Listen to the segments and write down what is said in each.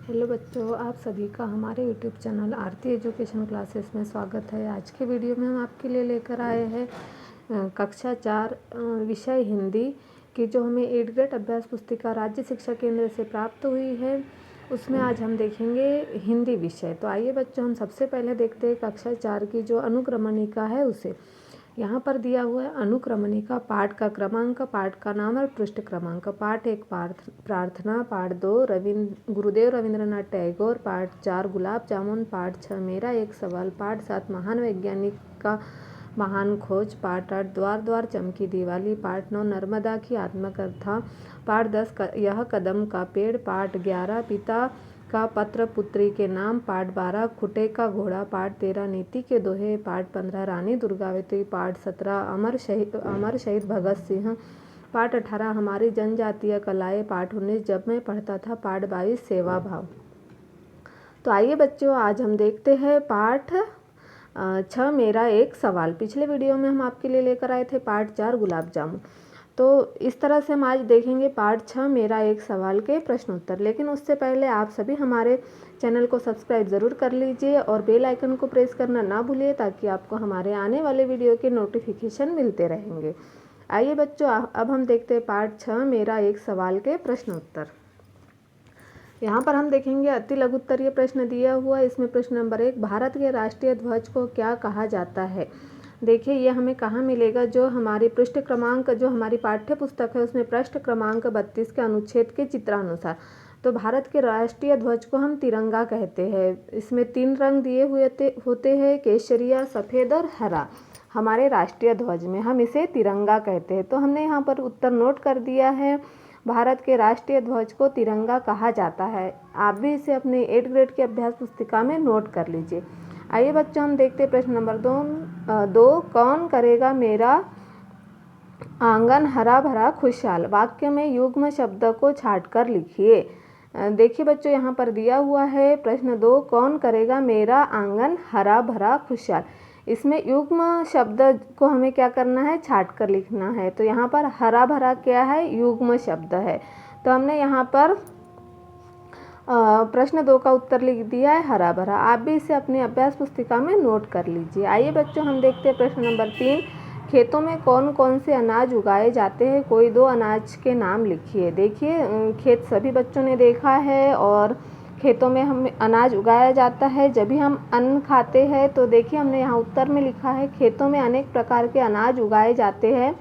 Hello बच्चों, आप सभी का हमारे यूट्यूब चैनल आरती एजुकेशन क्लासेस में स्वागत है। आज के वीडियो में हम आपके लिए लेकर आए हैं कक्षा 4 विषय हिंदी की, जो हमें 8th ग्रेड अभ्यास पुस्तिका राज्य शिक्षा केंद्र से प्राप्त हुई है। उसमें आज हम देखेंगे हिंदी विषय। तो आइए बच्चों, हम सबसे पहले देखते हैं कक्षा 4 की जो अनुक्रमणिका है उसे। यहाँ पर दिया हुआ है अनुक्रमणिका, पाठ का क्रमांक, पाठ का नाम और पृष्ठ क्रमांक। पाठ 1 प्रार्थना, पाठ 2 गुरुदेव रविंद्रनाथ टैगोर, पाठ 4 गुलाब जामुन, पाठ 6 मेरा एक सवाल, पाठ 7 महान वैज्ञानिक का महान खोज, पाठ 8 द्वार द्वार चमकी दिवाली, पाठ 9 नर्मदा की आत्मकथा, पाठ 10 यह कदम का पेड़, पाठ 11 पिता का पत्र पुत्री के नाम, पाठ 12 खुटे का घोड़ा, पाठ 13 नीति के दोहे, पाठ 15 रानी दुर्गावती, पाठ 17 अमर शहीद भगत सिंह, पाठ 18 हमारी जनजातीय कलाएं, पाठ 19 जब मैं पढ़ता था, पाठ 22 सेवा भाव। तो आइए बच्चों, आज हम देखते हैं पाठ 6 मेरा एक सवाल। पिछले वीडियो में हम आपके लिए लेकर आए थे पाठ 4 गुलाब जामुन। तो इस तरह से हम आज देखेंगे पाठ 6 मेरा एक सवाल के प्रश्न उत्तर। लेकिन उससे पहले आप सभी हमारे चैनल को सब्सक्राइब ज़रूर कर लीजिए और बेल आइकन को प्रेस करना ना भूलिए, ताकि आपको हमारे आने वाले वीडियो के नोटिफिकेशन मिलते रहेंगे। आइए बच्चों, अब हम देखते हैं पाठ 6 मेरा एक सवाल के प्रश्न उत्तर। यहाँ पर हम देखेंगे अति लघु उत्तरीय प्रश्न दिया हुआ है। इसमें प्रश्न नंबर 1, भारत के राष्ट्रीय ध्वज को क्या कहा जाता है। देखिए, ये हमें कहाँ मिलेगा, जो हमारी पृष्ठ क्रमांक, जो हमारी पाठ्य पुस्तक है उसमें पृष्ठ क्रमांक 32 के अनुच्छेद के चित्रानुसार। तो भारत के राष्ट्रीय ध्वज को हम तिरंगा कहते हैं। इसमें 3 रंग दिए हुए होते हैं, केसरिया, सफ़ेद और हरा। हमारे राष्ट्रीय ध्वज में हम इसे तिरंगा कहते हैं। तो हमने यहाँ पर उत्तर नोट कर दिया है, भारत के राष्ट्रीय ध्वज को तिरंगा कहा जाता है। आप भी इसे अपने 8th ग्रेड की अभ्यास पुस्तिका में नोट कर लीजिए। आइए बच्चों, हम देखते हैं प्रश्न नंबर 2, कौन करेगा मेरा आंगन हरा भरा खुशहाल। वाक्य में युग्म शब्द को छाट कर लिखिए। देखिए बच्चों, यहाँ पर दिया हुआ है प्रश्न 2, कौन करेगा मेरा आंगन हरा भरा खुशहाल। इसमें युग्म शब्द को हमें क्या करना है, छाट कर लिखना है। तो यहाँ पर हरा भरा क्या है, युग्म शब्द है। तो हमने यहाँ पर प्रश्न 2 का उत्तर लिख दिया है हरा भरा। आप भी इसे अपनी अभ्यास पुस्तिका में नोट कर लीजिए। आइए बच्चों, हम देखते हैं प्रश्न नंबर 3, खेतों में कौन कौन से अनाज उगाए जाते हैं, कोई 2 अनाज के नाम लिखिए। देखिए, खेत सभी बच्चों ने देखा है और खेतों में हम अनाज उगाया जाता है जब भी हम अन्न खाते हैं। तो देखिए, हमने यहाँ उत्तर में लिखा है, खेतों में अनेक प्रकार के अनाज उगाए जाते हैं।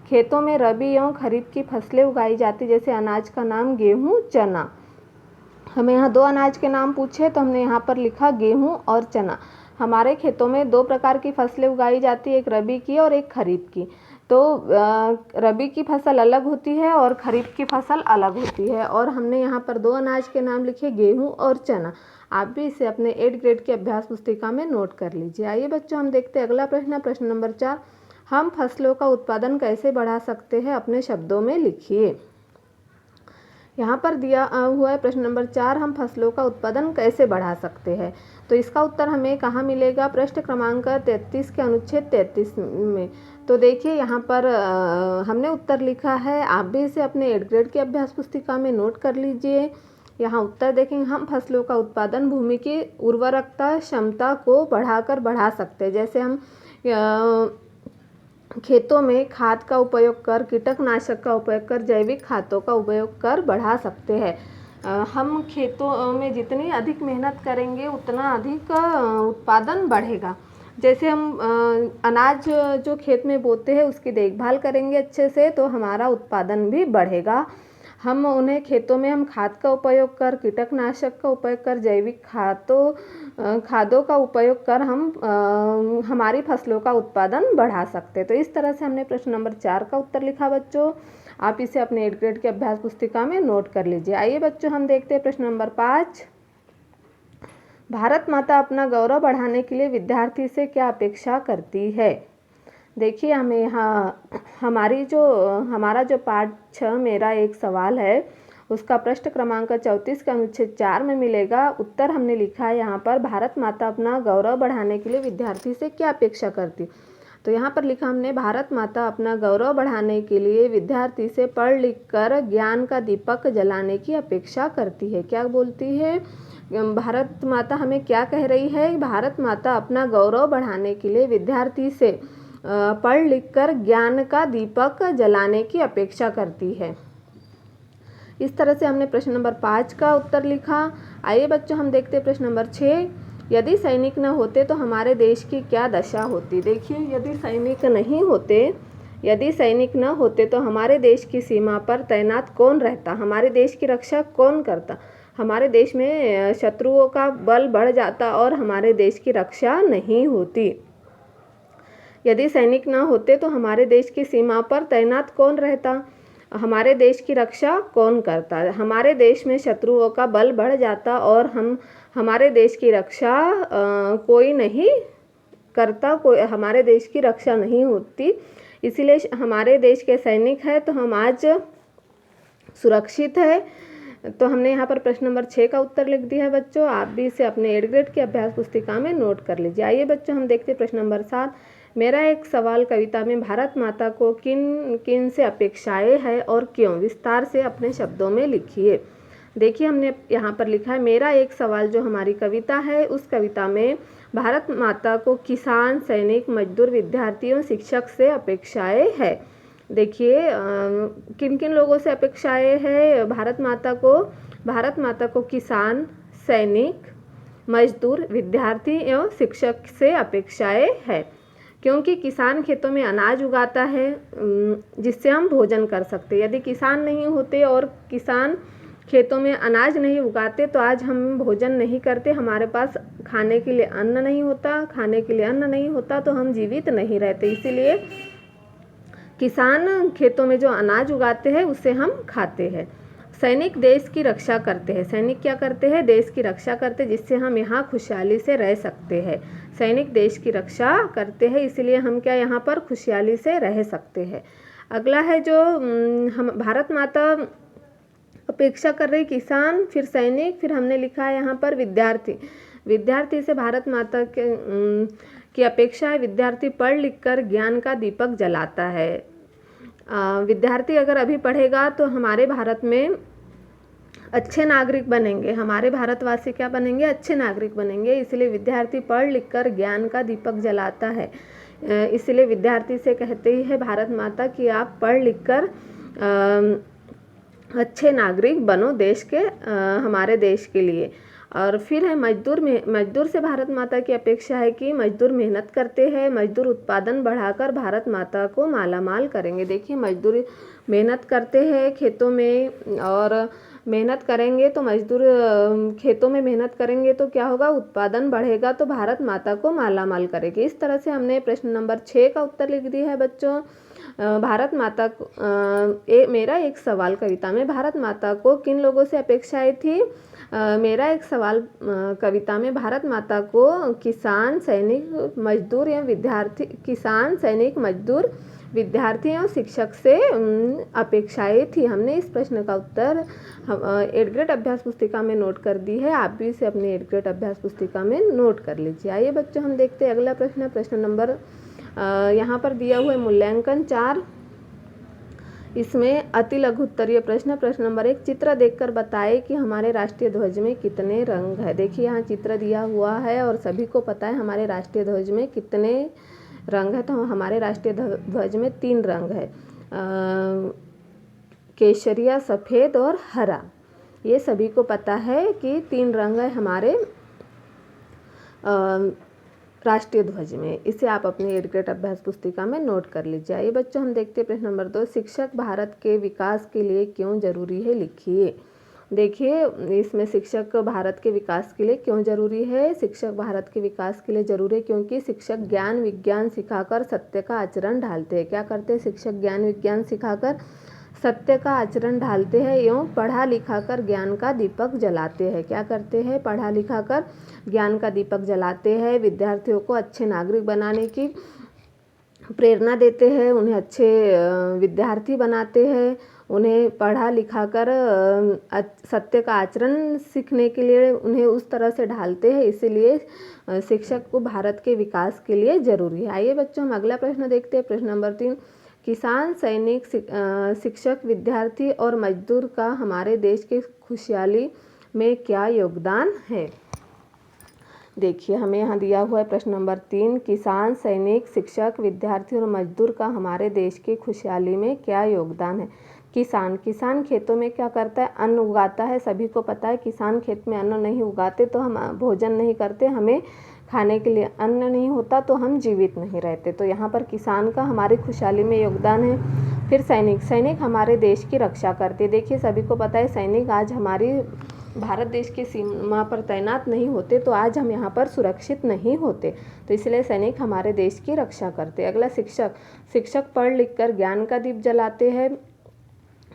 खेतों में रबी एवं खरीफ की फसलें उगाई जाती, जैसे अनाज का नाम गेहूँ, चना। हमें यहाँ 2 अनाज के नाम पूछे तो हमने यहाँ पर लिखा गेहूँ और चना। हमारे खेतों में 2 प्रकार की फसलें उगाई जाती है, एक रबी की और एक खरीफ की। तो रबी की फसल अलग होती है और खरीफ की फसल अलग होती है। और हमने यहाँ पर 2 अनाज के नाम लिखे, गेहूँ और चना। आप भी इसे अपने 8th ग्रेड की अभ्यास पुस्तिका में नोट कर लीजिए। आइए बच्चों, हम देखते हैं अगला प्रश्न, प्रश्न नंबर 4, हम फसलों का उत्पादन कैसे बढ़ा सकते हैं, अपने शब्दों में लिखिए। यहाँ पर दिया हुआ है प्रश्न नंबर 4, हम फसलों का उत्पादन कैसे बढ़ा सकते हैं। तो इसका उत्तर हमें कहाँ मिलेगा, पृष्ठ क्रमांक 33 के अनुच्छेद 33 में। तो देखिए, यहाँ पर हमने उत्तर लिखा है। आप भी इसे अपने 8th ग्रेड की अभ्यास पुस्तिका में नोट कर लीजिए। यहाँ उत्तर देखेंगे, हम फसलों का उत्पादन भूमि की उर्वरकता क्षमता को बढ़ाकर बढ़ा सकते हैं। जैसे हम खेतों में खाद का उपयोग कर, कीटनाशक का उपयोग कर, जैविक खादों का उपयोग कर बढ़ा सकते हैं। हम खेतों में जितनी अधिक मेहनत करेंगे उतना अधिक उत्पादन बढ़ेगा। जैसे हम अनाज जो खेत में बोते हैं उसकी देखभाल करेंगे अच्छे से, तो हमारा उत्पादन भी बढ़ेगा। हम उन्हें खेतों में हम खाद का उपयोग कर, कीटनाशक का उपयोग कर, जैविक खादों का उपयोग कर हम हमारी फसलों का उत्पादन बढ़ा सकते हैं। तो इस तरह से हमने प्रश्न नंबर 4 का उत्तर लिखा बच्चों। आप इसे अपने 8th ग्रेड की अभ्यास पुस्तिका में नोट कर लीजिए। आइए बच्चों, हम देखते हैं प्रश्न नंबर 5, भारत माता अपना गौरव बढ़ाने के लिए विद्यार्थी से क्या अपेक्षा करती है। देखिए, हमें यहाँ हमारा जो पाठ 6 मेरा एक सवाल है उसका पृष्ठ क्रमांक 34 का अनुच्छेद 4 में मिलेगा। उत्तर हमने लिखा है यहाँ पर, भारत माता अपना गौरव बढ़ाने के लिए विद्यार्थी से क्या अपेक्षा करती। तो यहाँ पर लिखा हमने, भारत माता अपना गौरव बढ़ाने के लिए विद्यार्थी से पढ़ लिख कर ज्ञान का दीपक जलाने की अपेक्षा करती है। क्या बोलती है? भारत माता हमें क्या कह रही है? भारत माता अपना गौरव बढ़ाने के लिए विद्यार्थी से पढ़ लिख कर ज्ञान का दीपक जलाने की अपेक्षा करती है। इस तरह से हमने प्रश्न नंबर 5 का उत्तर लिखा। आइए बच्चों हम देखते हैं प्रश्न नंबर 6। यदि सैनिक न होते तो हमारे देश की क्या दशा होती? देखिए, यदि सैनिक न होते तो हमारे देश की सीमा पर तैनात कौन रहता? हमारे देश की रक्षा कौन करता? हमारे देश में शत्रुओं का बल बढ़ जाता और हमारे देश की रक्षा नहीं होती। यदि सैनिक न होते तो हमारे देश की सीमा पर तैनात कौन रहता? हमारे देश की रक्षा कौन करता? हमारे देश में शत्रुओं का बल बढ़ जाता और हमारे देश की रक्षा कोई नहीं करता, कोई हमारे देश की रक्षा नहीं होती। इसीलिए हमारे देश के सैनिक हैं तो हम आज सुरक्षित है। तो हमने यहाँ पर प्रश्न नंबर 6 का उत्तर लिख दिया है बच्चों। आप भी इसे अपने 8th ग्रेड की अभ्यास पुस्तिका में नोट कर लीजिए। आइए बच्चों हम देखते हैं प्रश्न नंबर 7। मेरा एक सवाल कविता में भारत माता को किन किन से अपेक्षाएं है और क्यों? विस्तार से अपने शब्दों में लिखिए। देखिए, हमने यहाँ पर लिखा है, मेरा एक सवाल जो हमारी कविता है, उस कविता में भारत माता को किसान, सैनिक, मजदूर, विद्यार्थियों, शिक्षक से अपेक्षाएं है। देखिए, किन किन लोगों से अपेक्षाएं है भारत माता को किसान, सैनिक, मजदूर, विद्यार्थी एवं शिक्षक से अपेक्षाएं है। क्योंकि किसान खेतों में अनाज उगाता है जिससे हम भोजन कर सकते। यदि किसान नहीं होते और किसान खेतों में अनाज नहीं उगाते तो आज हम भोजन नहीं करते, हमारे पास खाने के लिए अन्न नहीं होता तो हम जीवित नहीं रहते। इसीलिए किसान खेतों में जो अनाज उगाते हैं उससे हम खाते हैं। सैनिक देश की रक्षा करते हैं। सैनिक क्या करते हैं? देश की रक्षा करते हैं, जिससे हम यहाँ खुशहाली से रह सकते हैं। सैनिक देश की रक्षा करते हैं, इसलिए हम क्या यहाँ पर खुशहाली से रह सकते हैं। अगला है जो हम भारत माता अपेक्षा कर रही, किसान, फिर सैनिक, फिर हमने लिखा है यहाँ पर विद्यार्थी से भारत माता की अपेक्षा है। विद्यार्थी पढ़ लिख कर ज्ञान का दीपक जलाता है। विद्यार्थी अगर अभी पढ़ेगा तो हमारे भारत में अच्छे नागरिक बनेंगे, हमारे भारतवासी क्या बनेंगे? अच्छे नागरिक बनेंगे। इसलिए विद्यार्थी पढ़ लिख कर ज्ञान का दीपक जलाता है। इसलिए विद्यार्थी से कहते ही है भारत माता कि आप पढ़ लिख कर अच्छे नागरिक बनो देश के, हमारे देश के लिए। और फिर है मजदूर से भारत माता की अपेक्षा है कि मजदूर मेहनत करते हैं, मजदूर उत्पादन बढ़ाकर भारत माता को मालामाल करेंगे। देखिए, मजदूर मेहनत करते हैं खेतों में और मेहनत करेंगे तो मजदूर खेतों में मेहनत करेंगे तो क्या होगा? उत्पादन बढ़ेगा तो भारत माता को मालामाल करेंगे। इस तरह से हमने प्रश्न नंबर 6 का उत्तर लिख दिया है बच्चों। भारत माता को मेरा एक सवाल कविता में भारत माता को किन लोगों से अपेक्षाएं थी? मेरा एक सवाल कविता में भारत माता को किसान, सैनिक, मजदूर या विद्यार्थी और शिक्षक से अपेक्षाएं थी। हमने इस प्रश्न का उत्तर 8th ग्रेड अभ्यास पुस्तिका में नोट कर दी है। आप भी इसे अपने 8th ग्रेड अभ्यास पुस्तिका में नोट कर लीजिए। आइए बच्चों हम देखते हैं अगला प्रश्न नंबर यहाँ पर दिया हुआ है मूल्यांकन 4। इसमें अति लघु उत्तरीय प्रश्न नंबर 1, चित्र देखकर बताएं कि हमारे राष्ट्रीय ध्वज में कितने रंग है। देखिए, यहाँ चित्र दिया हुआ है और सभी को पता है हमारे राष्ट्रीय ध्वज में कितने रंग है। तो हमारे राष्ट्रीय ध्वज में 3 रंग है, केसरिया, सफ़ेद और हरा। ये सभी को पता है कि 3 रंग है हमारे राष्ट्रीय ध्वज में। इसे आप अपनी 8th ग्रेड अभ्यास पुस्तिका में नोट कर लीजिए। आइए बच्चों हम देखते हैं प्रश्न नंबर 2, शिक्षक भारत के विकास के लिए क्यों जरूरी है, लिखिए। देखिए, इसमें शिक्षक भारत के विकास के लिए क्यों जरूरी है? शिक्षक भारत के विकास के लिए जरूरी है क्योंकि शिक्षक ज्ञान विज्ञान सिखाकर सत्य का आचरण ढालते हैं। क्या करते हैं? शिक्षक ज्ञान विज्ञान सिखाकर सत्य का आचरण ढालते हैं एवं पढ़ा लिखा कर ज्ञान का दीपक जलाते हैं। क्या करते हैं? पढ़ा लिखा कर ज्ञान का दीपक जलाते हैं। विद्यार्थियों को अच्छे नागरिक बनाने की प्रेरणा देते हैं, उन्हें अच्छे विद्यार्थी बनाते हैं, उन्हें पढ़ा लिखा कर सत्य का आचरण सीखने के लिए उन्हें उस तरह से ढालते हैं। इसीलिए शिक्षक को भारत के विकास के लिए जरूरी है। आइए बच्चों, हम अगला प्रश्न देखते हैं। प्रश्न नंबर 3, किसान, सैनिक, शिक्षक, विद्यार्थी और मजदूर का हमारे देश की खुशहाली में क्या योगदान है। देखिए, हमें यहाँ दिया हुआ है प्रश्न नंबर 3, किसान, सैनिक, शिक्षक, विद्यार्थी और मजदूर का हमारे देश की खुशहाली में क्या योगदान है। किसान खेतों में क्या करता है, अन्न उगाता है। सभी को पता है किसान खेत में अन्न नहीं उगाते तो हम भोजन नहीं करते, हमें खाने के लिए अन्न नहीं होता तो हम जीवित नहीं रहते। तो यहाँ पर किसान का हमारी खुशहाली में योगदान है। फिर सैनिक हमारे देश की रक्षा करते। देखिए, सभी को पता है सैनिक आज हमारी भारत देश की सीमा पर तैनात नहीं होते तो आज हम यहाँ पर सुरक्षित नहीं होते। तो इसलिए सैनिक हमारे देश की रक्षा करते। अगला शिक्षक पढ़ लिख कर ज्ञान का दीप जलाते हैं,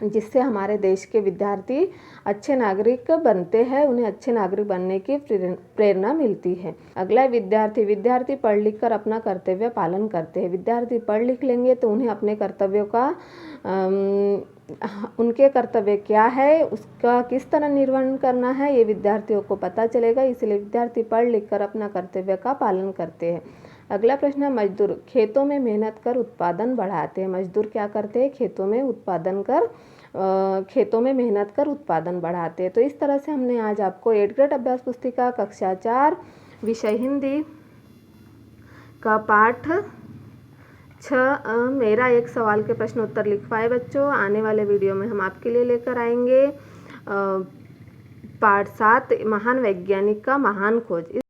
जिससे हमारे देश के विद्यार्थी अच्छे नागरिक बनते हैं, उन्हें अच्छे नागरिक बनने की प्रेरणा मिलती है। अगला विद्यार्थी पढ़ लिख कर अपना कर्तव्य पालन करते हैं। विद्यार्थी पढ़ लिख लेंगे तो उन्हें अपने कर्तव्यों का उनके कर्तव्य क्या है, उसका किस तरह निर्वहन करना है, ये विद्यार्थियों को पता चलेगा। इसलिए विद्यार्थी पढ़ लिख कर अपना कर्तव्य का पालन करते हैं। अगला प्रश्न है, मजदूर खेतों में मेहनत कर उत्पादन बढ़ाते हैं। मजदूर क्या करते हैं, खेतों में मेहनत कर उत्पादन बढ़ाते हैं। तो इस तरह से हमने आज आपको 8th ग्रेड अभ्यास पुस्तिका कक्षा 4 विषय हिंदी का पाठ 6 मेरा एक सवाल के प्रश्न उत्तर लिखवाए बच्चों। आने वाले वीडियो में हम आपके लिए लेकर आएंगे पाठ 7 महान वैज्ञानिक का महान खोज।